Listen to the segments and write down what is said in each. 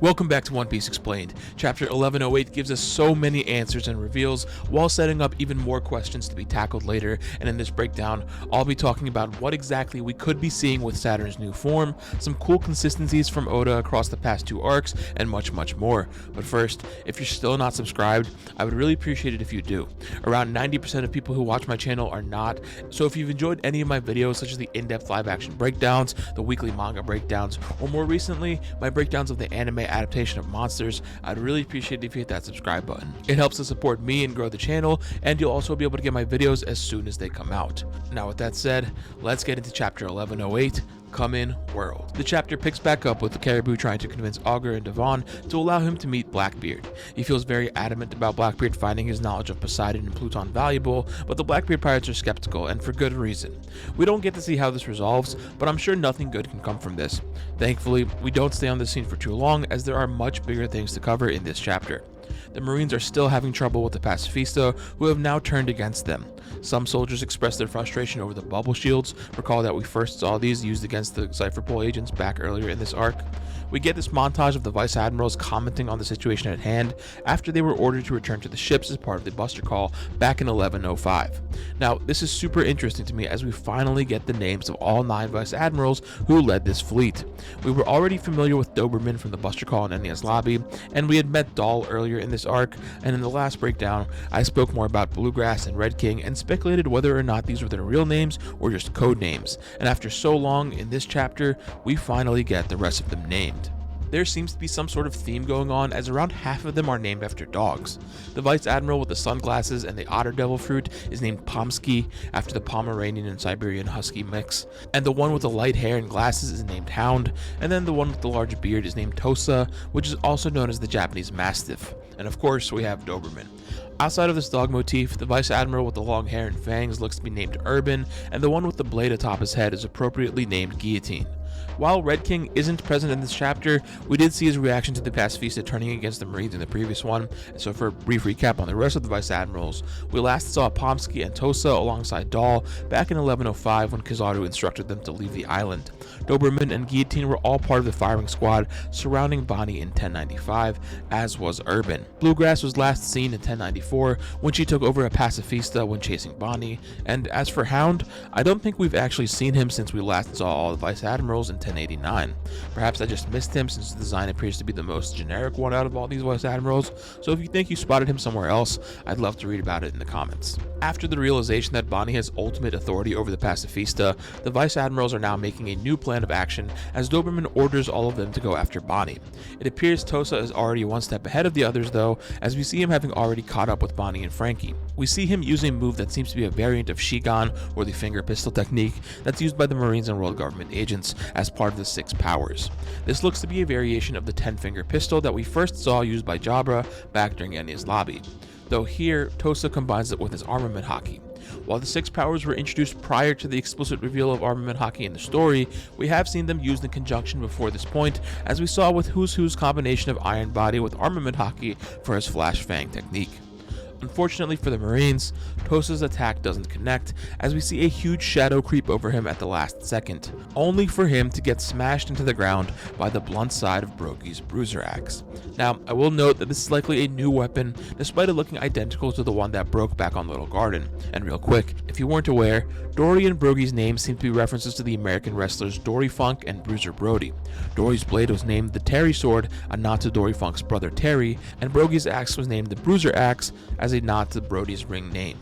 Welcome back to One Piece Explained. Chapter 1108 gives us so many answers and reveals while setting up even more questions to be tackled later, and in this breakdown, I'll be talking about what exactly we could be seeing with Saturn's new form, some cool consistencies from Oda across the past two arcs, and much more. But first, if you're still not subscribed, I would really appreciate it if you do. Around 90% of people who watch my channel are not, so if you've enjoyed any of my videos such as the in-depth live-action breakdowns, the weekly manga breakdowns, or more recently, my breakdowns of the anime adaptation of Monsters, I'd really appreciate it if you hit that subscribe button. It helps to support me and grow the channel, and you'll also be able to get my videos as soon as they come out. Now with that said, let's get into chapter 1108, Come In World. The chapter picks back up with the Caribou trying to convince Augur and Devon to allow him to meet Blackbeard. He feels very adamant about Blackbeard finding his knowledge of Poseidon and Pluton valuable, but the Blackbeard pirates are skeptical, and for good reason. We don't get to see how this resolves, but I'm sure nothing good can come from this. Thankfully, we don't stay on this scene for too long, as there are much bigger things to cover in this chapter. The Marines are still having trouble with the Pacifista, who have now turned against them. Some soldiers express their frustration over the bubble shields. Recall that we first saw these used against the Cypherpole agents back earlier in this arc. We get this montage of the Vice Admirals commenting on the situation at hand after they were ordered to return to the ships as part of the Buster Call back in 1105. Now, this is super interesting to me as we finally get the names of all 9 Vice Admirals who led this fleet. We were already familiar with Doberman from the Buster Call in Enia's lobby, and we had met Dahl earlier in this arc, and in the last breakdown, I spoke more about Bluegrass and Red King and speculated whether or not these were their real names or just code names, and after so long in this chapter, we finally get the rest of them named. There seems to be some sort of theme going on, as around half of them are named after dogs. The Vice Admiral with the sunglasses and the otter devil fruit is named Pomsky, after the Pomeranian and Siberian Husky mix, and the one with the light hair and glasses is named Hound, and then the one with the large beard is named Tosa, which is also known as the Japanese Mastiff. And of course, we have Doberman. Outside of this dog motif, the Vice Admiral with the long hair and fangs looks to be named Urban, and the one with the blade atop his head is appropriately named Guillotine. While Red King isn't present in this chapter, we did see his reaction to the Pacifista turning against the Marines in the previous one, and so for a brief recap on the rest of the Vice Admirals, we last saw Pomsky and Tosa alongside Dahl back in 1105 when Kizaru instructed them to leave the island. Doberman and Guillotine were all part of the firing squad surrounding Bonnie in 1095, as was Urban. Bluegrass was last seen in 1094 when she took over a Pacifista when chasing Bonnie, and as for Hound, I don't think we've actually seen him since we last saw all the Vice Admirals in 1089. Perhaps I just missed him since the design appears to be the most generic one out of all these Vice Admirals, so if you think you spotted him somewhere else, I'd love to read about it in the comments. After the realization that Bonnie has ultimate authority over the Pacifista, the Vice Admirals are now making a new plan of action as Doberman orders all of them to go after Bonnie. It appears Tosa is already one step ahead of the others though, as we see him having already caught up with Bonnie and Frankie. We see him using a move that seems to be a variant of Shigan, or the finger pistol technique, that's used by the Marines and world government agents as part of the 6 powers. This looks to be a variation of the 10-finger pistol that we first saw used by Jabra back during Enia's lobby, though here Tosa combines it with his armament hockey. While the 6 powers were introduced prior to the explicit reveal of armament hockey in the story, we have seen them used in conjunction before this point, as we saw with Who's Who's combination of Iron Body with armament hockey for his Flash Fang technique. Unfortunately for the Marines, Tosa's attack doesn't connect, as we see a huge shadow creep over him at the last second, only for him to get smashed into the ground by the blunt side of Brogy's Bruiser Axe. Now, I will note that this is likely a new weapon, despite it looking identical to the one that broke back on Little Garden. And real quick, if you weren't aware, Dory and Brogy's names seem to be references to the American wrestlers Dory Funk and Bruiser Brody. Dory's blade was named the Terry Sword, a nod to Dory Funk's brother Terry, and Brogy's axe was named the Bruiser Axe, as a nod to Brody's ring name.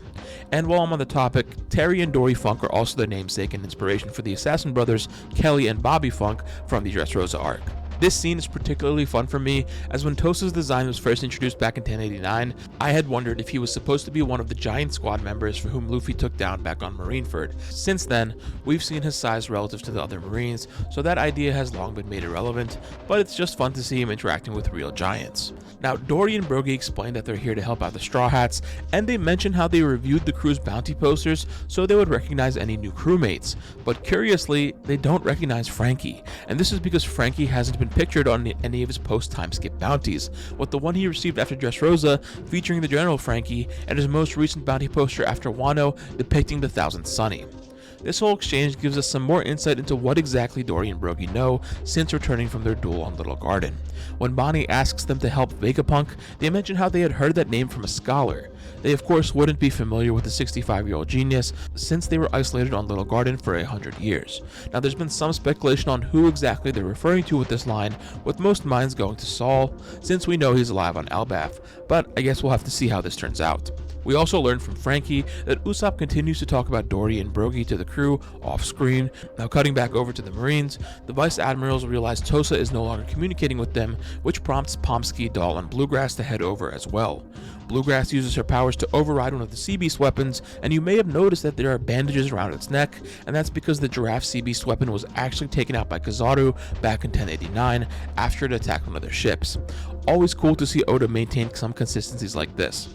And while I'm on the topic, Terry and Dory Funk are also their namesake and inspiration for the Assassin brothers Kelly and Bobby Funk from the Dressrosa arc. This scene is particularly fun for me, as when Tosa's design was first introduced back in 1089, I had wondered if he was supposed to be one of the giant squad members for whom Luffy took down back on Marineford. Since then, we've seen his size relative to the other Marines, so that idea has long been made irrelevant, but it's just fun to see him interacting with real giants. Now, Dory and Brogy explain that they're here to help out the Straw Hats, and they mention how they reviewed the crew's bounty posters so they would recognize any new crewmates, but curiously, they don't recognize Frankie, and this is because Frankie hasn't been pictured on any of his post-time skip bounties, with the one he received after Dressrosa featuring the General Frankie, and his most recent bounty poster after Wano depicting the 1000th Sunny. This whole exchange gives us some more insight into what exactly Dory and Brogy know since returning from their duel on Little Garden. When Bonnie asks them to help Vegapunk, they mention how they had heard that name from a scholar. They of course wouldn't be familiar with the 65-year-old genius since they were isolated on Little Garden for 100 years. Now there's been some speculation on who exactly they're referring to with this line, with most minds going to Saul, since we know he's alive on Elbaf, but I guess we'll have to see how this turns out. We also learned from Frankie that Usopp continues to talk about Dory and Brogy to the crew off screen. Now cutting back over to the Marines, the Vice Admirals realize Tosa is no longer communicating with them, which prompts Pomsky, Doll, and Bluegrass to head over as well. Bluegrass uses her powers to override one of the Sea Beast weapons, and you may have noticed that there are bandages around its neck, and that's because the Giraffe Sea Beast weapon was actually taken out by Kizaru back in 1089 after it attacked one of their ships. Always cool to see Oda maintain some consistencies like this.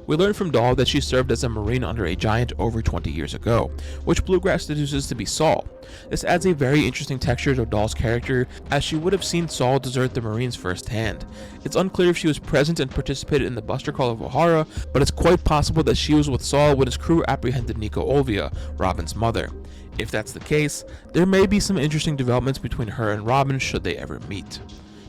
We learn from Doll that she served as a Marine under a giant over 20 years ago, which Bluegrass deduces to be Saul. This adds a very interesting texture to Doll's character, as she would have seen Saul desert the Marines firsthand. It's unclear if she was present and participated in the Buster Call of O'Hara, but it's quite possible that she was with Saul when his crew apprehended Nico Olvia, Robin's mother. If that's the case, there may be some interesting developments between her and Robin should they ever meet.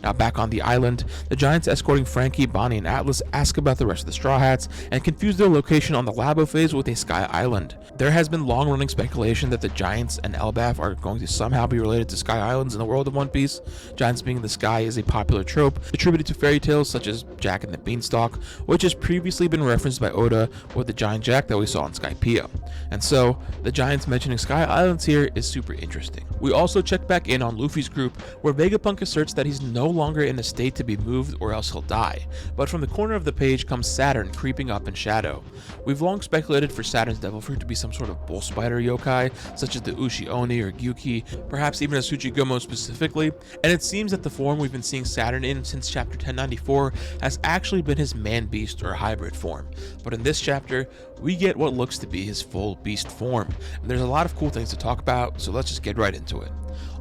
Now back on the island, the Giants escorting Frankie, Bonnie, and Atlas ask about the rest of the Straw Hats and confuse their location on the Labo phase with a Sky Island. There has been long-running speculation that the Giants and Elbaf are going to somehow be related to Sky Islands in the world of One Piece. Giants being the sky is a popular trope attributed to fairy tales such as Jack and the Beanstalk, which has previously been referenced by Oda with the giant Jack that we saw in Skypiea. And so, the Giants mentioning Sky Islands here is super interesting. We also check back in on Luffy's group, where Vegapunk asserts that he's no longer in a state to be moved or else he'll die, but from the corner of the page comes Saturn creeping up in shadow. We've long speculated for Saturn's devil fruit to be some sort of bull spider yokai, such as the Ushi Oni or Gyuki, perhaps even a Tsuchigumo specifically, and it seems that the form we've been seeing Saturn in since chapter 1094 has actually been his man-beast or hybrid form. But in this chapter, we get what looks to be his full beast form, and there's a lot of cool things to talk about, so let's just get right into it.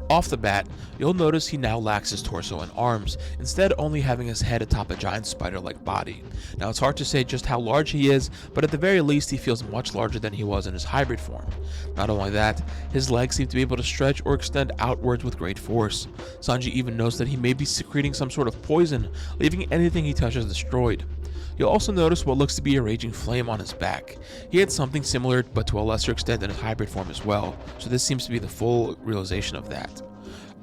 Off the bat, you'll notice he now lacks his torso and arms, instead only having his head atop a giant spider-like body. Now it's hard to say just how large he is, but at the very least he feels much larger than he was in his hybrid form. Not only that, his legs seem to be able to stretch or extend outwards with great force. Sanji even notes that he may be secreting some sort of poison, leaving anything he touches destroyed. You'll also notice what looks to be a raging flame on his back. He had something similar, but to a lesser extent in his hybrid form as well, so this seems to be the full realization of that.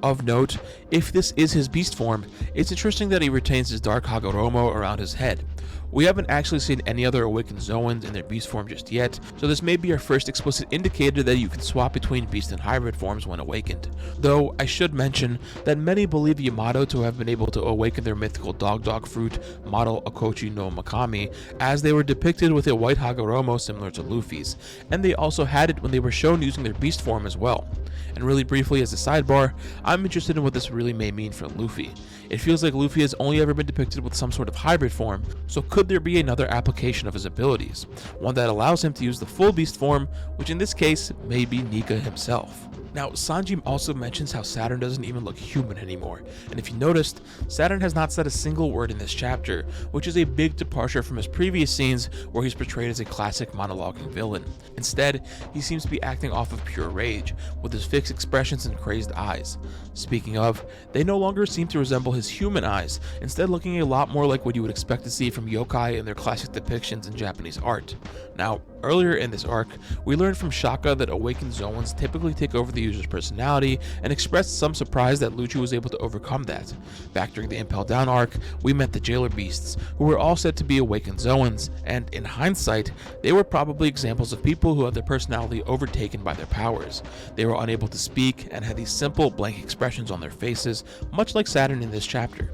Of note, if this is his beast form, it's interesting that he retains his dark Hagoromo around his head. We haven't actually seen any other awakened Zoans in their beast form just yet, so this may be our first explicit indicator that you can swap between beast and hybrid forms when awakened. Though, I should mention that many believe Yamato to have been able to awaken their mythical dog fruit, model Okochi no Makami, as they were depicted with a white Hagoromo similar to Luffy's, and they also had it when they were shown using their beast form as well. And really briefly as a sidebar, I'm interested in what this really may mean for Luffy. It feels like Luffy has only ever been depicted with some sort of hybrid form, so could there be another application of his abilities? One that allows him to use the full beast form, which in this case may be Nika himself. Now, Sanji also mentions how Saturn doesn't even look human anymore, and if you noticed, Saturn has not said a single word in this chapter, which is a big departure from his previous scenes where he's portrayed as a classic monologuing villain. Instead, he seems to be acting off of pure rage, with his fixed expressions and crazed eyes. Speaking of, they no longer seem to resemble his human eyes, instead looking a lot more like what you would expect to see from yokai in their classic depictions in Japanese art. Now, earlier in this arc, we learned from Shaka that awakened Zoans typically take over the user's personality, and expressed some surprise that Lucci was able to overcome that. Back during the Impel Down arc, we met the Jailer Beasts, who were all said to be awakened Zoans, and in hindsight, they were probably examples of people who had their personality overtaken by their powers. They were unable to speak, and had these simple, blank expressions on their faces, much like Saturn in this chapter.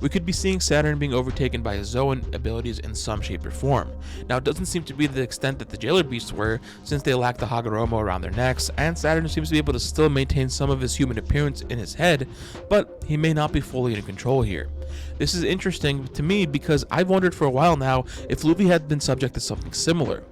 We could be seeing Saturn being overtaken by his Zoan abilities in some shape or form. Now, it doesn't seem to be the extent that the Jailer Beasts were, since they lack the Hagoromo around their necks, and Saturn seems to be able to still maintain some of his human appearance in his head, but he may not be fully in control here. This is interesting to me because I've wondered for a while now if Luffy had been subject to something similar.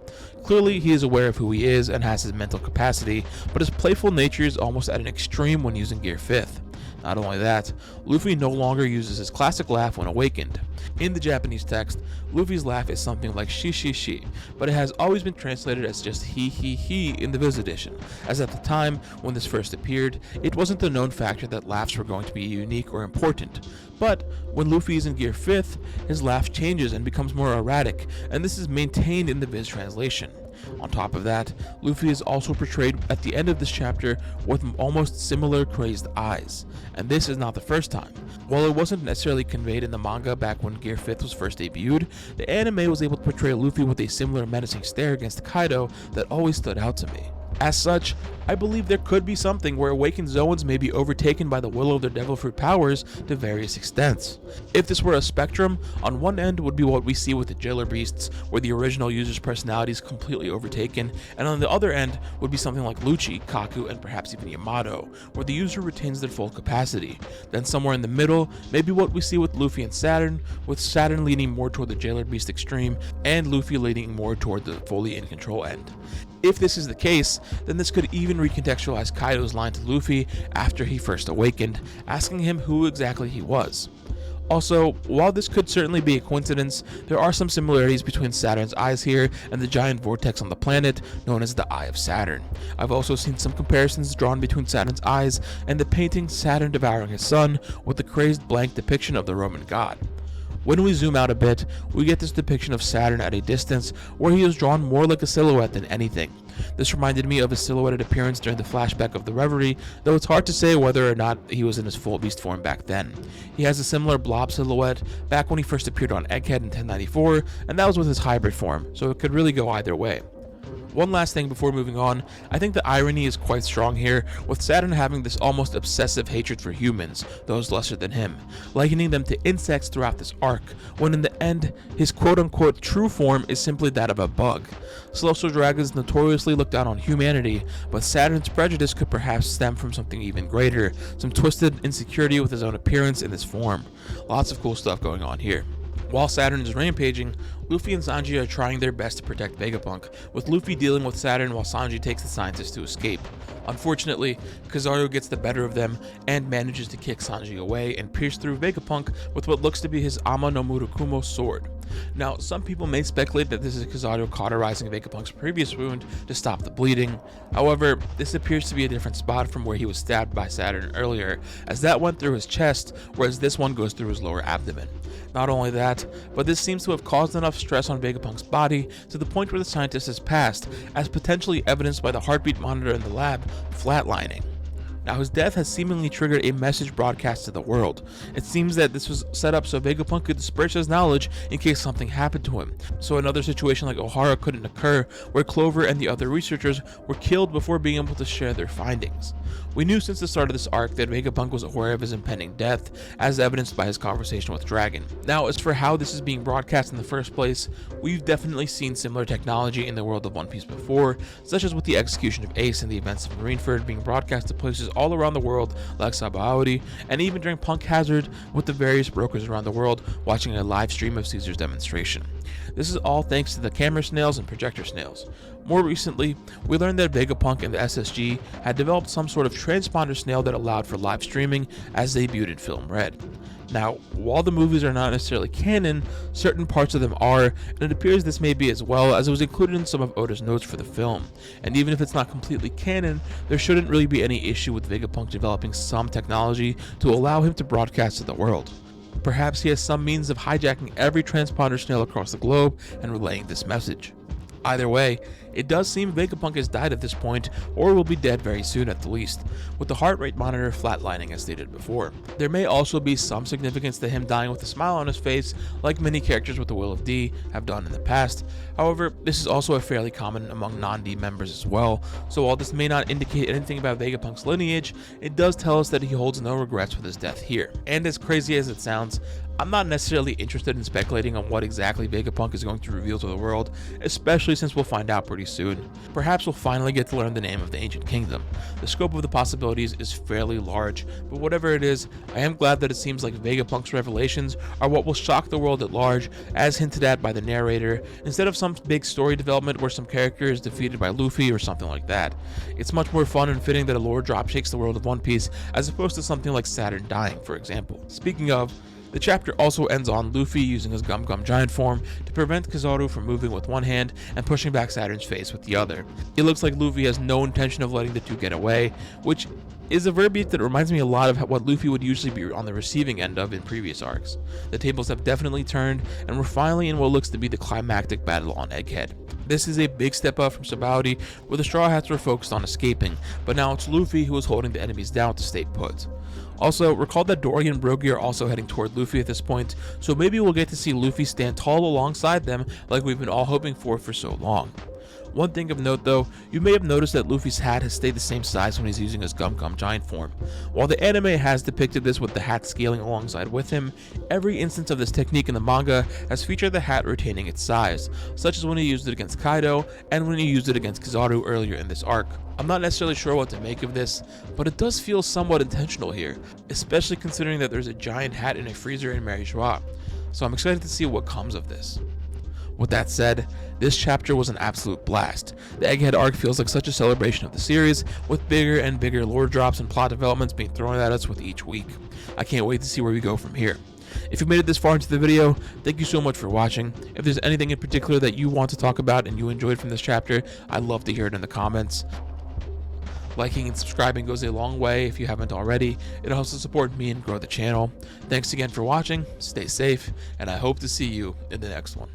Clearly, he is aware of who he is and has his mental capacity, but his playful nature is almost at an extreme when using Gear 5th. Not only that, Luffy no longer uses his classic laugh when awakened. In the Japanese text, Luffy's laugh is something like shi shi shi, but it has always been translated as just he in the Viz edition, as at the time when this first appeared, it wasn't the known factor that laughs were going to be unique or important. But when Luffy is in Gear 5th, his laugh changes and becomes more erratic, and this is maintained in the Viz translation. On top of that, Luffy is also portrayed at the end of this chapter with almost similar crazed eyes, and this is not the first time. While it wasn't necessarily conveyed in the manga back when Gear 5th was first debuted, the anime was able to portray Luffy with a similar menacing stare against Kaido that always stood out to me. As such, I believe there could be something where awakened Zoans may be overtaken by the will of their devil fruit powers to various extents. If this were a spectrum, on one end would be what we see with the jailer beasts, where the original user's personality is completely overtaken, and on the other end would be something like Lucci, Kaku, and perhaps even Yamato, where the user retains their full capacity. Then somewhere in the middle, maybe what we see with Luffy and Saturn, with Saturn leaning more toward the jailer beast extreme, and Luffy leaning more toward the fully in control end. If this is the case, then this could even recontextualize Kaido's line to Luffy after he first awakened, asking him who exactly he was. Also, while this could certainly be a coincidence, there are some similarities between Saturn's eyes here and the giant vortex on the planet known as the Eye of Saturn. I've also seen some comparisons drawn between Saturn's eyes and the painting Saturn devouring his son with the crazed blank depiction of the Roman god. When we zoom out a bit, we get this depiction of Saturn at a distance where he is drawn more like a silhouette than anything. This reminded me of his silhouetted appearance during the flashback of the Reverie, though it's hard to say whether or not he was in his full beast form back then. He has a similar blob silhouette back when he first appeared on Egghead in 1094, and that was with his hybrid form, so it could really go either way. One last thing before moving on, I think the irony is quite strong here, with Saturn having this almost obsessive hatred for humans, those lesser than him, likening them to insects throughout this arc, when in the end, his quote-unquote true form is simply that of a bug. Celestial Dragons notoriously look down on humanity, but Saturn's prejudice could perhaps stem from something even greater, some twisted insecurity with his own appearance in this form. Lots of cool stuff going on here. While Saturn is rampaging, Luffy and Sanji are trying their best to protect Vegapunk, with Luffy dealing with Saturn while Sanji takes the scientists to escape. Unfortunately, Kizaru gets the better of them and manages to kick Sanji away and pierce through Vegapunk with what looks to be his Ama no Murakumo sword. Now, some people may speculate that this is Kizaru cauterizing Vegapunk's previous wound to stop the bleeding. However, this appears to be a different spot from where he was stabbed by Saturn earlier, as that went through his chest, whereas this one goes through his lower abdomen. Not only that, but this seems to have caused enough stress on Vegapunk's body to the point where the scientist has passed, as potentially evidenced by the heartbeat monitor in the lab flatlining. Now, his death has seemingly triggered a message broadcast to the world. It seems that this was set up so Vegapunk could disperse his knowledge in case something happened to him, so another situation like Ohara couldn't occur, where Clover and the other researchers were killed before being able to share their findings. We knew since the start of this arc that Vegapunk was aware of his impending death, as evidenced by his conversation with Dragon. Now, as for how this is being broadcast in the first place, we've definitely seen similar technology in the world of One Piece before, such as with the execution of Ace and the events of Marineford being broadcast to places all around the world like Sabaody, and even during Punk Hazard with the various brokers around the world watching a live stream of Caesar's demonstration. This is all thanks to the camera snails and projector snails. More recently, we learned that Vegapunk and the SSG had developed some sort of transponder snail that allowed for live streaming, as debuted in Film Red. Now, while the movies are not necessarily canon, certain parts of them are, and it appears this may be as well, as it was included in some of Oda's notes for the film. And even if it's not completely canon, there shouldn't really be any issue with Vegapunk developing some technology to allow him to broadcast to the world. Perhaps he has some means of hijacking every transponder snail across the globe and relaying this message. Either way, it does seem Vegapunk has died at this point, or will be dead very soon at the least, with the heart rate monitor flatlining as stated before. There may also be some significance to him dying with a smile on his face, like many characters with the Will of D have done in the past. However, this is also a fairly common among non-D members as well, so while this may not indicate anything about Vegapunk's lineage, it does tell us that he holds no regrets with his death here. And as crazy as it sounds, I'm not necessarily interested in speculating on what exactly Vegapunk is going to reveal to the world, especially since we'll find out pretty soon. Perhaps we'll finally get to learn the name of the ancient kingdom. The scope of the possibilities is fairly large, but whatever it is, I am glad that it seems like Vegapunk's revelations are what will shock the world at large, as hinted at by the narrator, instead of some big story development where some character is defeated by Luffy or something like that. It's much more fun and fitting that a lore drop shakes the world of One Piece as opposed to something like Saturn dying, for example. Speaking of, the chapter also ends on Luffy using his Gum Gum giant form to prevent Kizaru from moving with one hand and pushing back Saturn's face with the other. It looks like Luffy has no intention of letting the two get away, which is a verbiage that reminds me a lot of what Luffy would usually be on the receiving end of in previous arcs. The tables have definitely turned, and we're finally in what looks to be the climactic battle on Egghead. This is a big step up from Sabaody, where the Straw Hats were focused on escaping, but now it's Luffy who is holding the enemies down to stay put. Also, recall that Dory and Brogy are also heading toward Luffy at this point, so maybe we'll get to see Luffy stand tall alongside them like we've been all hoping for so long. One thing of note though, you may have noticed that Luffy's hat has stayed the same size when he's using his Gum Gum giant form. While the anime has depicted this with the hat scaling alongside with him, every instance of this technique in the manga has featured the hat retaining its size, such as when he used it against Kaido and when he used it against Kizaru earlier in this arc. I'm not necessarily sure what to make of this, but it does feel somewhat intentional here, especially considering that there's a giant hat in a freezer in Mary Joie, so I'm excited to see what comes of this. With that said, this chapter was an absolute blast. The Egghead arc feels like such a celebration of the series, with bigger and bigger lore drops and plot developments being thrown at us with each week. I can't wait to see where we go from here. If you made it this far into the video, thank you so much for watching. If there's anything in particular that you want to talk about and you enjoyed from this chapter, I'd love to hear it in the comments. Liking and subscribing goes a long way if you haven't already. It helps to support me and grow the channel. Thanks again for watching, stay safe, and I hope to see you in the next one.